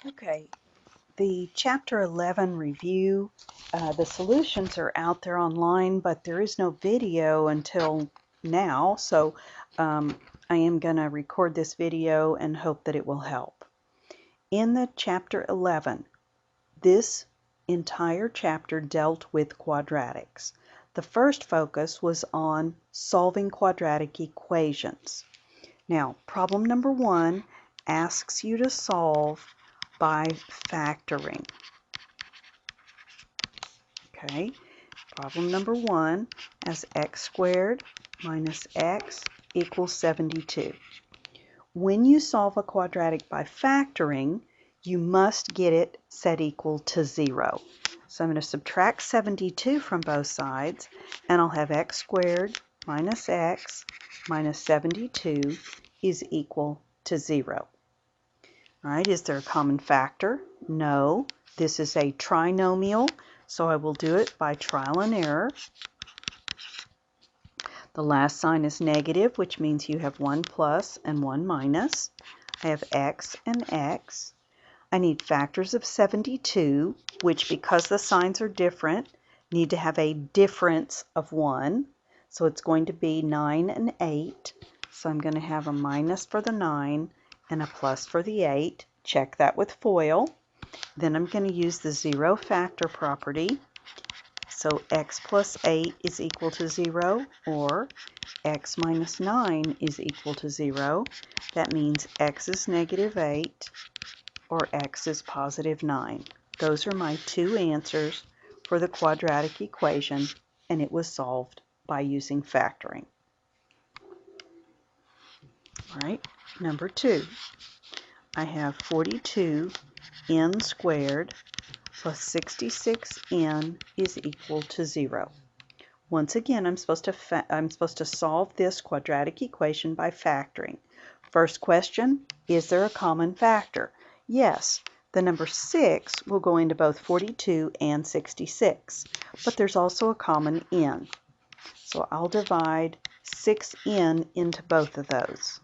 Okay, the Chapter 11 review, the solutions are out there online, but there is no video until now, so I am going to record this video and hope that it will help. In the Chapter 11, this entire chapter dealt with quadratics. The first focus was on solving quadratic equations. Now, problem number 1 asks you to solve by factoring. Okay, problem number 1 has x squared minus x equals 72. When you solve a quadratic by factoring, you must get it set equal to 0. So I'm going to subtract 72 from both sides, and I'll have x squared minus x minus 72 is equal to 0. All right, is there a common factor? No. This is a trinomial, so I will do it by trial and error. The last sign is negative, which means you have 1 plus and 1 minus. I have x and x. I need factors of 72, which, because the signs are different, need to have a difference of 1. So it's going to be 9 and 8. So I'm going to have a minus for the 9 and a plus for the 8. Check that with FOIL. Then I'm going to use the zero factor property. So x plus 8 is equal to 0, or x minus 9 is equal to 0. That means x is negative 8 or x is positive 9. Those are my two answers for the quadratic equation, and it was solved by using factoring. All right, number 2. I have 42n squared plus 66n is equal to 0. Once again, I'm supposed to solve this quadratic equation by factoring. First question, is there a common factor? Yes, the number 6 will go into both 42 and 66, but there's also a common n. So I'll divide 6n into both of those.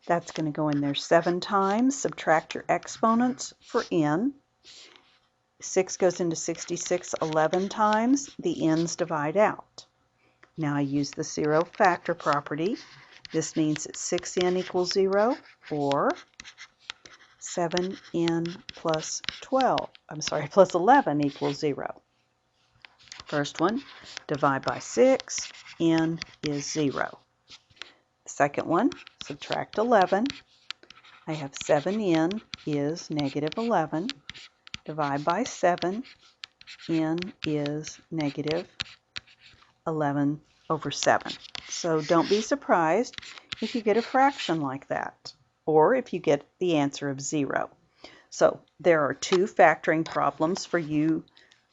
That's going to go in there 7 times. Subtract your exponents for n. 6 goes into 66 11 times. The n's divide out. Now I use the zero factor property. This means that 6n equals 0, or 7n plus 11 equals 0. First one, divide by 6, n is 0. Second one, subtract 11. I have 7n is negative 11. Divide by 7, n is negative 11 over 7. So don't be surprised if you get a fraction like that, or if you get the answer of 0. So there are 2 factoring problems for you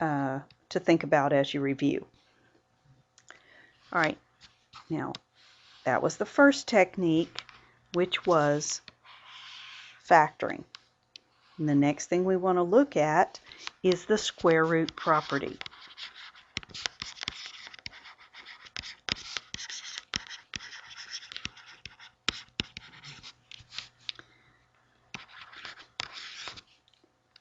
to think about as you review. All right, now that was the first technique, which was factoring. And the next thing we want to look at is the square root property.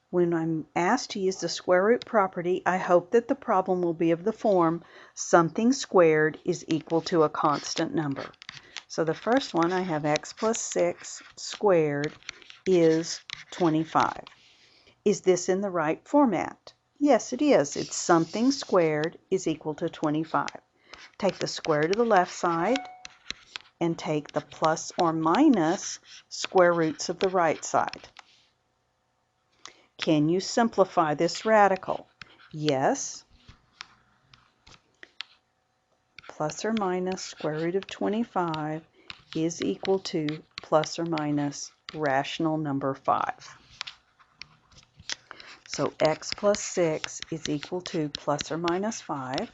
When I'm asked to use the square root property, I hope that the problem will be of the form something squared is equal to a constant number. So the first one, I have x plus 6 squared is 25. Is this in the right format? Yes, it is. It's something squared is equal to 25. Take the square to the left side and take the plus or minus square roots of the right side. Can you simplify this radical? Yes. Plus or minus square root of 25 is equal to plus or minus rational number 5. So x plus 6 is equal to plus or minus 5.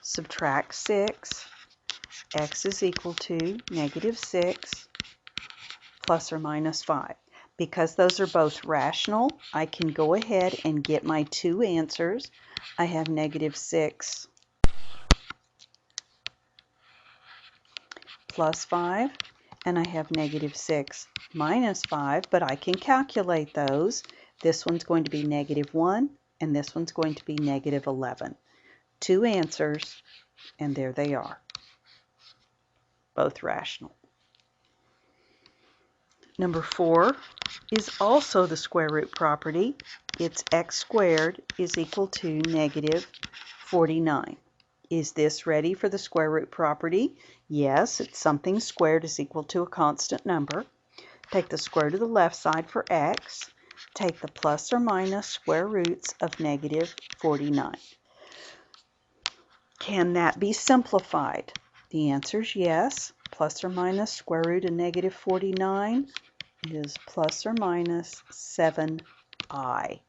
Subtract 6. X is equal to negative 6 plus or minus 5. Because those are both rational, I can go ahead and get my 2 answers. I have negative 6 plus 5 and I have negative 6 minus 5, but I can calculate those. This one's going to be negative 1, and this one's going to be negative 11. Two answers, and there they are, both rational. Number 4 is also the square root property. It's x squared is equal to negative 49. Is this ready for the square root property? Yes, it's something squared is equal to a constant number. Take the square root of the left side for x. Take the plus or minus square roots of negative 49. Can that be simplified? The answer is yes. Plus or minus square root of negative 49 is plus or minus 7i.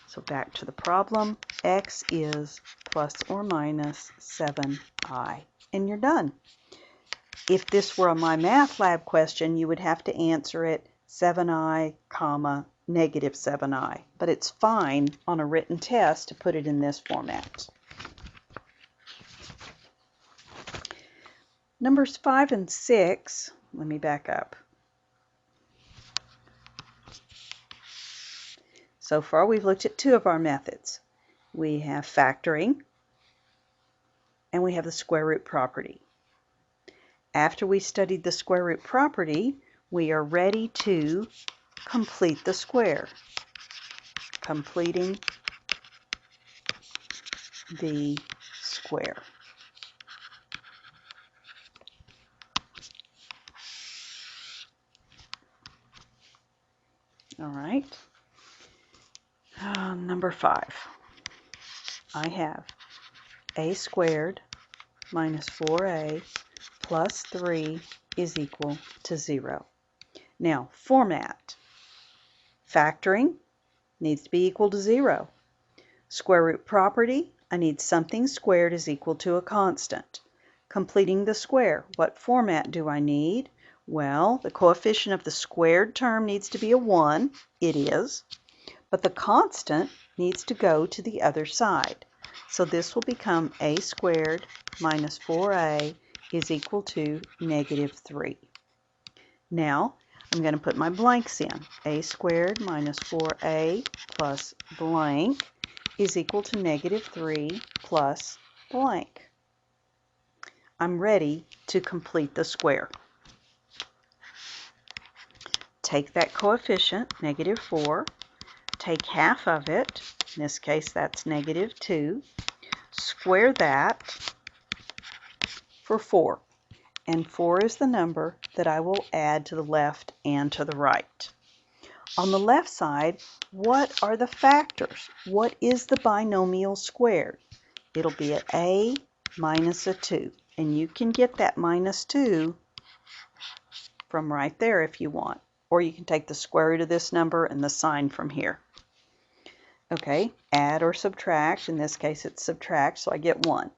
So back to the problem, x is plus or minus 7i. And you're done. If this were a My Math Lab question, you would have to answer it 7i, comma, negative 7i. But it's fine on a written test to put it in this format. Numbers 5 and 6, let me back up. So far we've looked at two of our methods. We have factoring and we have the square root property. After we studied the square root property, we are ready to complete the square. Completing the square. All right. Number 5. I have a squared minus 4a plus 3 is equal to 0. Now, format. Factoring needs to be equal to 0. Square root property, I need something squared is equal to a constant. Completing the square, what format do I need? Well, the coefficient of the squared term needs to be a 1. It is. But the constant needs to go to the other side. So this will become a squared minus 4a is equal to negative 3. Now, I'm going to put my blanks in. A squared minus 4a plus blank is equal to negative 3 plus blank. I'm ready to complete the square. Take that coefficient, negative 4, take half of it, in this case that's negative 2, square that for 4. And 4 is the number that I will add to the left and to the right. On the left side, what are the factors? What is the binomial squared? It'll be an a minus a 2. And you can get that minus 2 from right there if you want. Or you can take the square root of this number and the sign from here. Okay, add or subtract. In this case, it's subtract, so I get 1.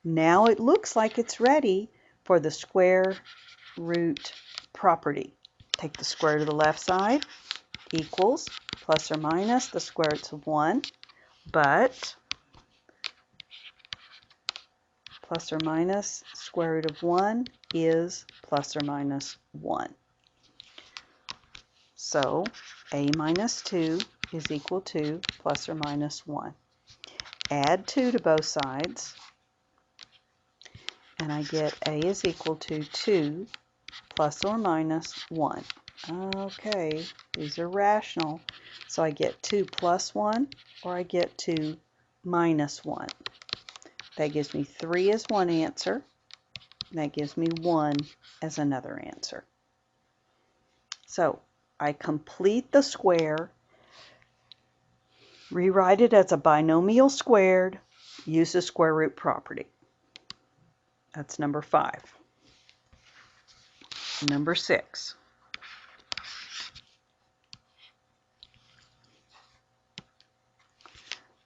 Now it looks like it's ready for the square root property. Take the square root of the left side, equals, plus or minus the square roots of 1, but plus or minus square root of 1 is plus or minus 1. So a minus 2 is equal to plus or minus 1. Add 2 to both sides, and I get a is equal to 2 plus or minus 1. Okay, these are rational, so I get 2 plus 1 or I get 2 minus 1. That gives me 3 as one answer, and that gives me 1 as another answer. So I complete the square, rewrite it as a binomial squared, use the square root property. That's number 5. Number 6.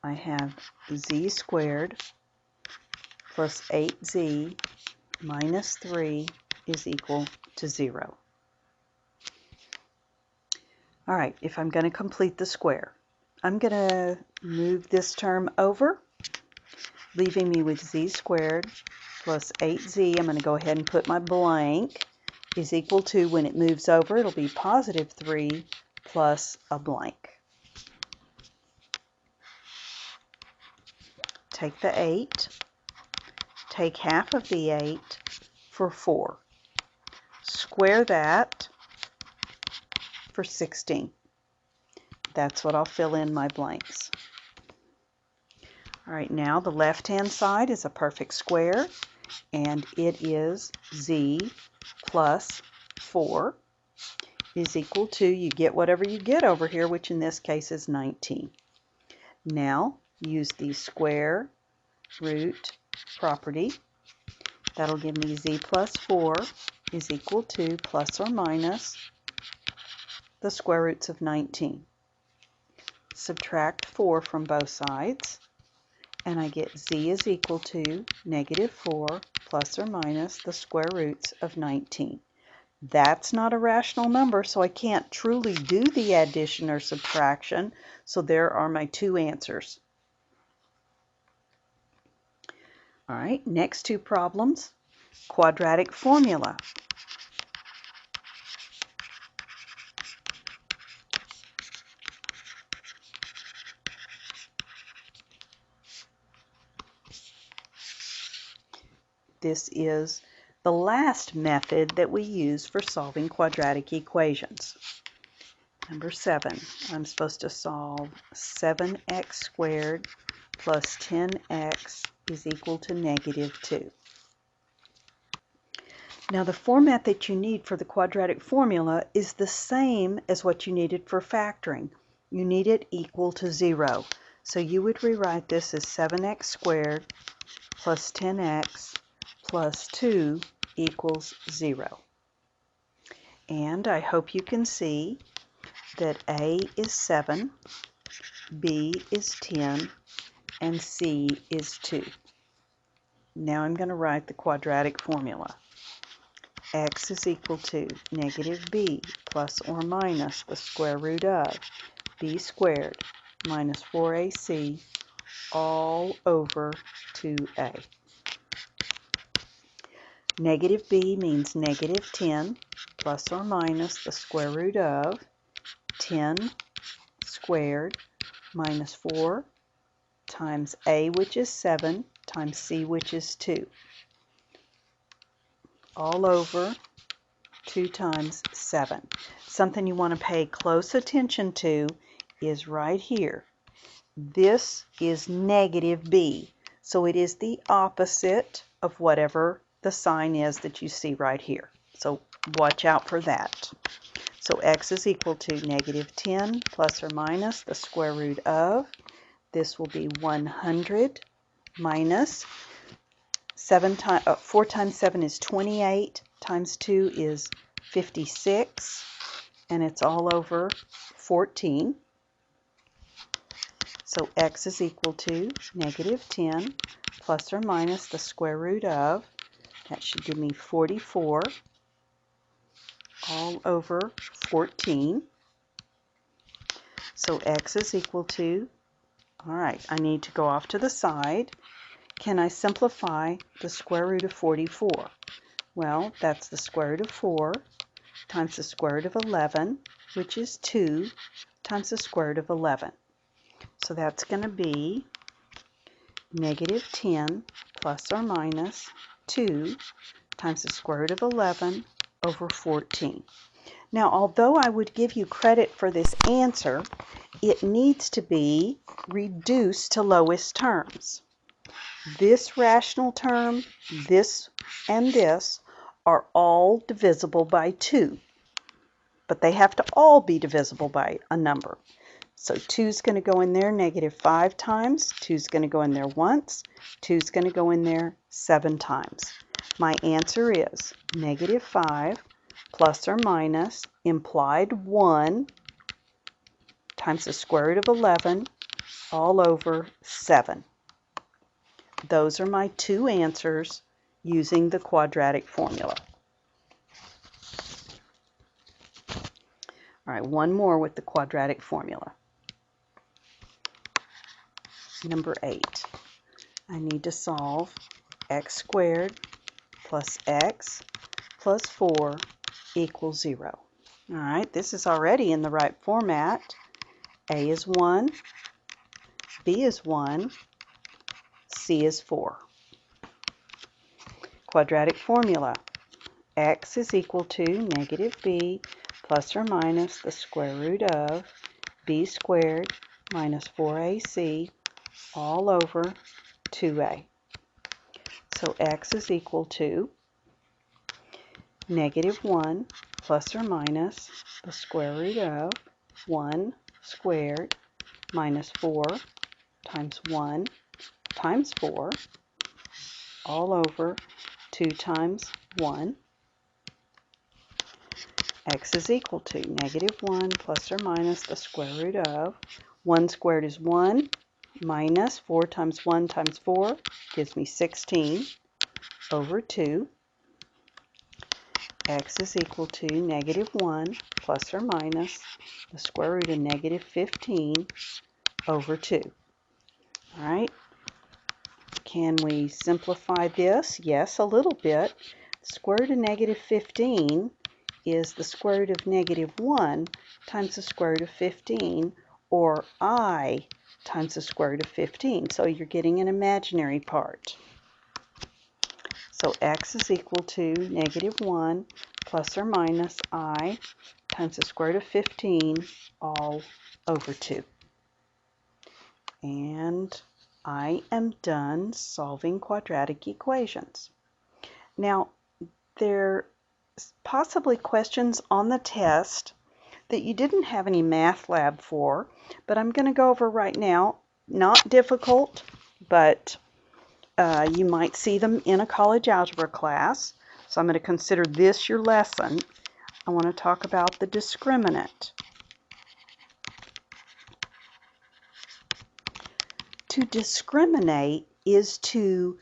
I have z squared plus 8z minus 3 is equal to 0. All right, if I'm going to complete the square, I'm going to move this term over, leaving me with z squared plus 8z, I'm going to go ahead and put my blank, is equal to, when it moves over, it'll be positive 3 plus a blank. Take the 8, take half of the 8 for 4. Square that for 16. That's what I'll fill in my blanks. All right, now the left-hand side is a perfect square, and it is z plus 4 is equal to, you get whatever you get over here, which in this case is 19. Now, use the square root property. That'll give me z plus 4 is equal to plus or minus the square roots of 19. Subtract 4 from both sides, and I get z is equal to negative 4 plus or minus the square roots of 19. That's not a rational number, so I can't truly do the addition or subtraction, so there are my two answers. All right, next two problems. Quadratic formula. This is the last method that we use for solving quadratic equations. Number 7, I'm supposed to solve 7x squared plus 10x is equal to negative 2. Now the format that you need for the quadratic formula is the same as what you needed for factoring. You need it equal to 0. So you would rewrite this as 7x squared plus 10x plus 2 equals 0. And I hope you can see that A is 7, B is 10, and C is 2. Now I'm going to write the quadratic formula. X is equal to negative b plus or minus the square root of b squared minus 4ac all over 2a. Negative b means negative 10 plus or minus the square root of 10 squared minus 4 times a, which is 7, times c, which is 2, all over 2 times 7. Something you want to pay close attention to is right here. This is negative b, so it is the opposite of whatever the sign is that you see right here. So watch out for that. So x is equal to negative 10 plus or minus the square root of, this will be 100 minus 4 times 7 is 28, times 2 is 56, and it's all over 14. So x is equal to negative 10 plus or minus the square root of, that should give me 44, all over 14. So x is equal to, all right, I need to go off to the side. Can I simplify the square root of 44? Well, that's the square root of 4 times the square root of 11, which is 2, times the square root of 11. So that's going to be negative 10 plus or minus 2 times the square root of 11 over 14. Now, although I would give you credit for this answer, it needs to be reduced to lowest terms. This rational term, this, and this are all divisible by 2, but they have to all be divisible by a number. So 2 is going to go in there negative 5 times, 2 is going to go in there once, 2 is going to go in there 7 times. My answer is negative 5 plus or minus implied 1 times the square root of 11 all over 7. Those are my two answers using the quadratic formula. All right, one more with the quadratic formula. Number 8. I need to solve x squared plus x plus 4 equals 0. All right, this is already in the right format. A is 1, B is 1, C is 4. Quadratic formula. X is equal to negative b plus or minus the square root of b squared minus 4ac all over 2a. So x is equal to negative 1 plus or minus the square root of 1 squared minus 4 times 1 times 4 all over 2 times 1. X is equal to negative 1 plus or minus the square root of 1 squared is 1 minus 4 times 1 times 4 gives me 16 over 2. X is equal to negative 1 plus or minus the square root of negative 15 over 2. All right. Can we simplify this? Yes, a little bit. The square root of negative 15 is the square root of negative 1 times the square root of 15, or I times the square root of 15. So you're getting an imaginary part. So x is equal to negative 1 plus or minus I times the square root of 15 all over 2. And I am done solving quadratic equations. Now, there possibly questions on the test that you didn't have any math lab for, but I'm going to go over right now. Not difficult, but you might see them in a college algebra class. So I'm going to consider this your lesson. I want to talk about the discriminant. To discriminate is to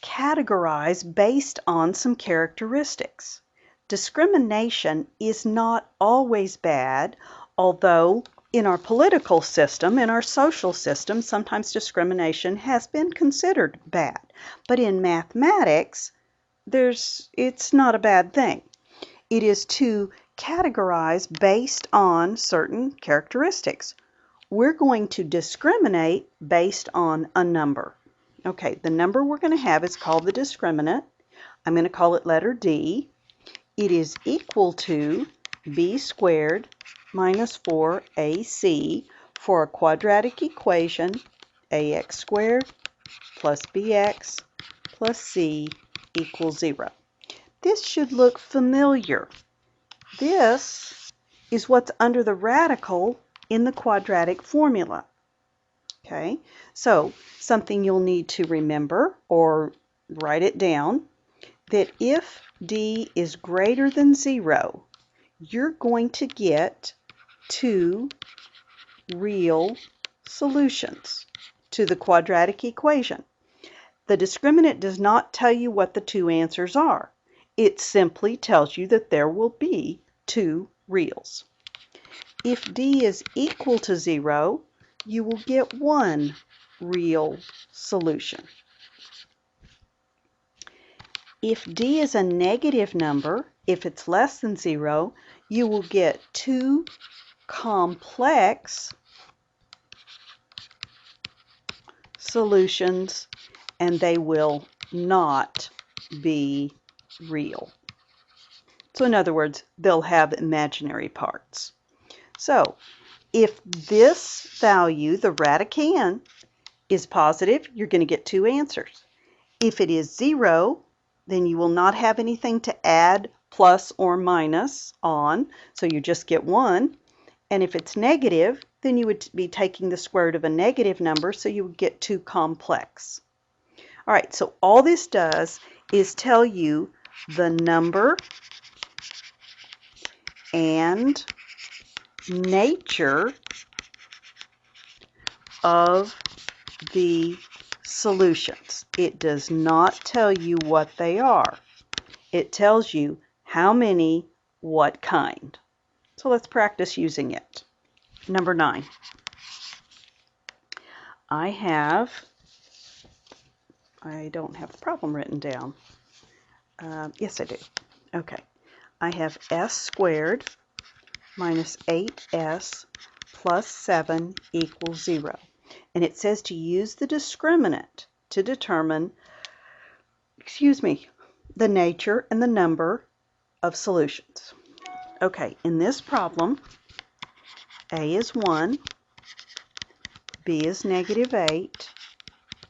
categorize based on some characteristics. Discrimination is not always bad, although in our political system, in our social system, sometimes discrimination has been considered bad. But in mathematics, it's not a bad thing. It is to categorize based on certain characteristics. We're going to discriminate based on a number. Okay, the number we're going to have is called the discriminant. I'm going to call it letter D. It is equal to b squared minus 4ac for a quadratic equation ax squared plus bx plus c equals 0. This should look familiar. This is what's under the radical in the quadratic formula. Okay, so something you'll need to remember or write it down, that if d is greater than 0, you're going to get 2 real solutions to the quadratic equation. The discriminant does not tell you what the 2 answers are. It simply tells you that there will be 2 reals. If d is equal to 0, you will get 1 real solution. If d is a negative number, if it's less than 0, you will get 2 complex solutions, and they will not be real. So in other words, they'll have imaginary parts. So if this value, the radicand, is positive, you're going to get 2 answers. If it is 0, then you will not have anything to add plus or minus on, so you just get 1. And if it's negative, then you would be taking the square root of a negative number, so you would get 2 complex. All right, so all this does is tell you the number and nature of the solutions. It does not tell you what they are. It tells you how many, what kind. So let's practice using it. Number 9. I have I don't have the problem written down. Yes, I do. Okay. I have s squared minus 8s plus 7 equals 0. And it says to use the discriminant to determine, the nature and the number of solutions. Okay, in this problem, A is 1, B is negative 8,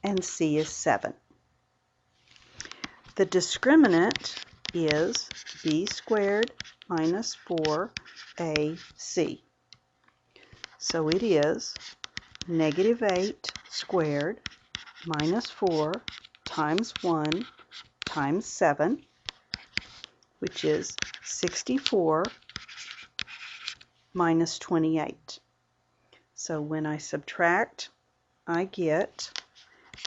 and C is 7. The discriminant is b squared minus 4ac. So it is negative 8 squared minus 4 times 1 times 7, which is 64 minus 28. So when I subtract, I get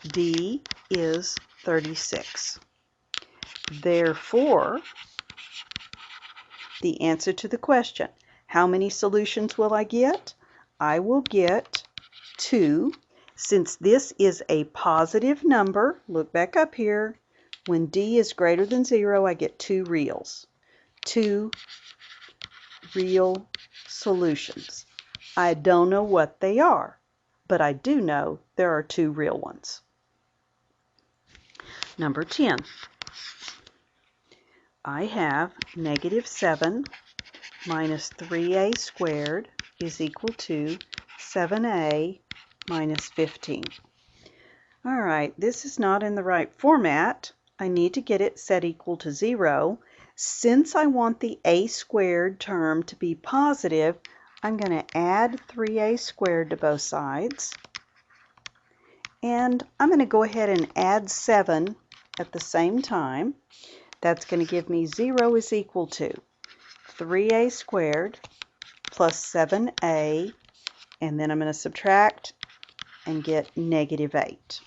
D is 36. Therefore, the answer to the question, how many solutions will I get? I will get 2. Since this is a positive number, look back up here, when D is greater than 0, I get 2 reals. 2 real solutions. I don't know what they are, but I do know there are 2 real ones. Number 10. I have negative 7 minus 3a squared is equal to 7a minus 15. All right, this is not in the right format. I need to get it set equal to 0. Since I want the a squared term to be positive, I'm going to add 3a squared to both sides. And I'm going to go ahead and add 7 at the same time. That's going to give me 0 is equal to 3a squared plus 7a, and then I'm going to subtract and get negative 8.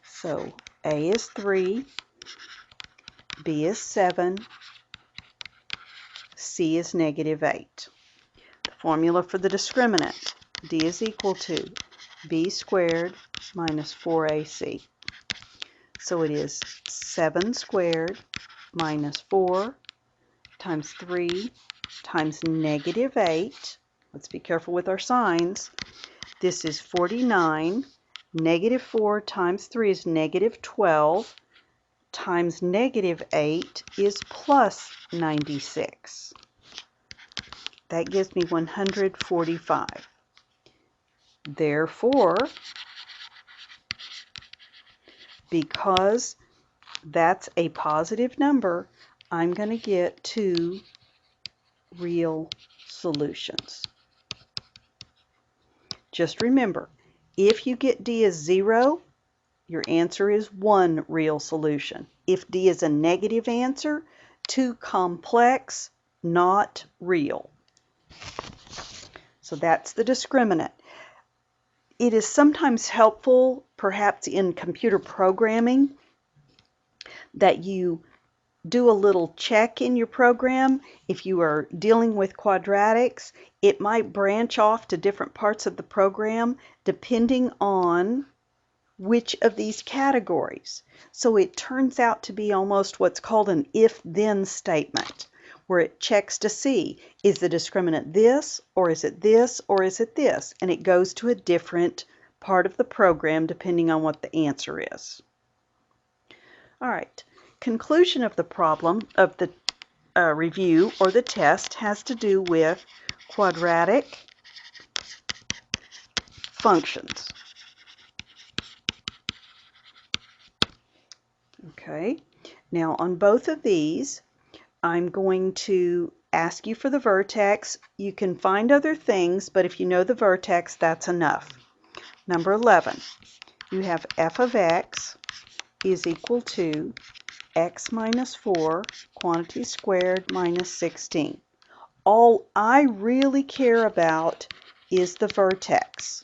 So a is 3, b is 7, c is negative 8. The formula for the discriminant, d is equal to b squared minus 4ac. So it is 7 squared minus 4 times 3 times negative 8. Let's be careful with our signs. This is 49. Negative 4 times 3 is negative 12. Times negative 8 is plus 96. That gives me 145. Therefore, because that's a positive number, I'm going to get 2 real solutions. Just remember, if you get D as 0, your answer is 1 real solution. If D is a negative answer, too complex, not real. So that's the discriminant. It is sometimes helpful, perhaps in computer programming, that you do a little check in your program. If you are dealing with quadratics, it might branch off to different parts of the program depending on which of these categories. So it turns out to be almost what's called an if-then statement, where it checks to see, is the discriminant this, or is it this, or is it this? And it goes to a different part of the program depending on what the answer is. All right, conclusion of the problem, of the review or the test, has to do with quadratic functions. Okay, now on both of these, I'm going to ask you for the vertex. You can find other things, but if you know the vertex, that's enough. Number 11, you have f of x is equal to x minus 4 quantity squared minus 16. All I really care about is the vertex.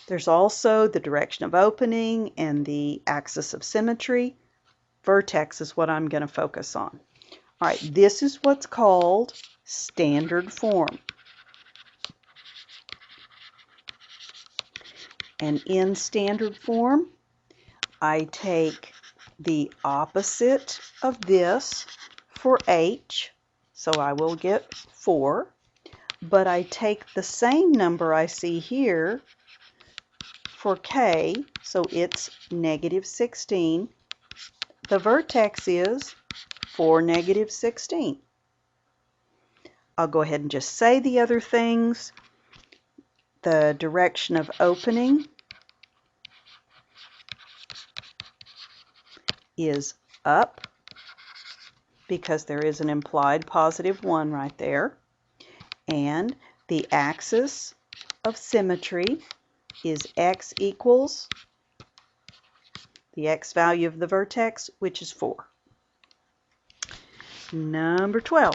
There's also the direction of opening and the axis of symmetry. Vertex is what I'm going to focus on. All right, this is what's called standard form. And in standard form, I take the opposite of this for h, so I will get 4, but I take the same number I see here for k, so it's negative 16. The vertex is 4, negative 16. I'll go ahead and just say the other things. The direction of opening is up because there is an implied positive 1 right there. And the axis of symmetry is x equals the x value of the vertex, which is 4. Number 12.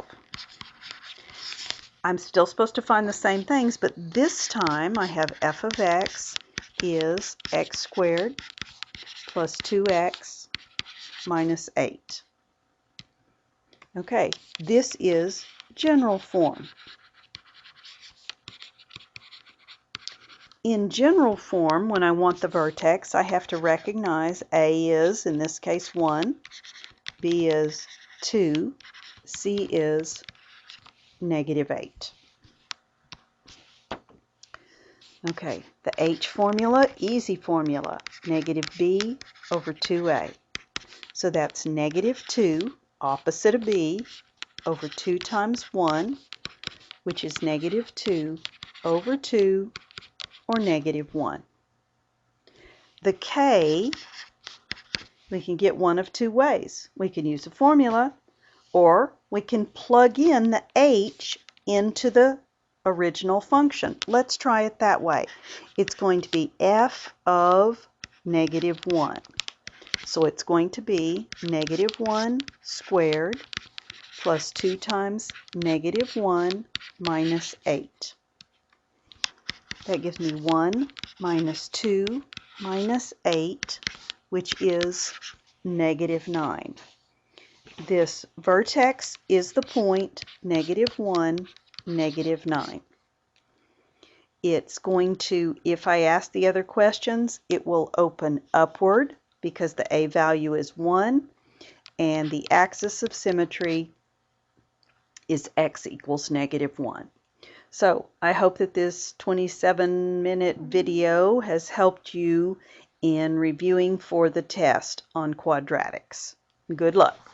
I'm still supposed to find the same things, but this time I have f of x is x squared plus 2x minus 8. Okay, this is general form. In general form, when I want the vertex, I have to recognize A is, in this case, 1, B is 2, C is negative 8. Okay, the H formula, easy formula, negative B over 2A. So that's negative 2, opposite of B, over 2 times 1, which is negative 2 over 2, or negative 1. The K, we can get one of two ways. We can use a formula, or we can plug in the H into the original function. Let's try it that way. It's going to be f of negative 1. So it's going to be negative 1 squared plus 2 times negative 1 minus 8. That gives me 1 minus 2 minus 8, which is negative 9. This vertex is the point negative 1, negative 9. It's going to, if I ask the other questions, it will open upward because the A value is 1, and the axis of symmetry is x equals negative 1. So I hope that this 27-minute video has helped you in reviewing for the test on quadratics. Good luck.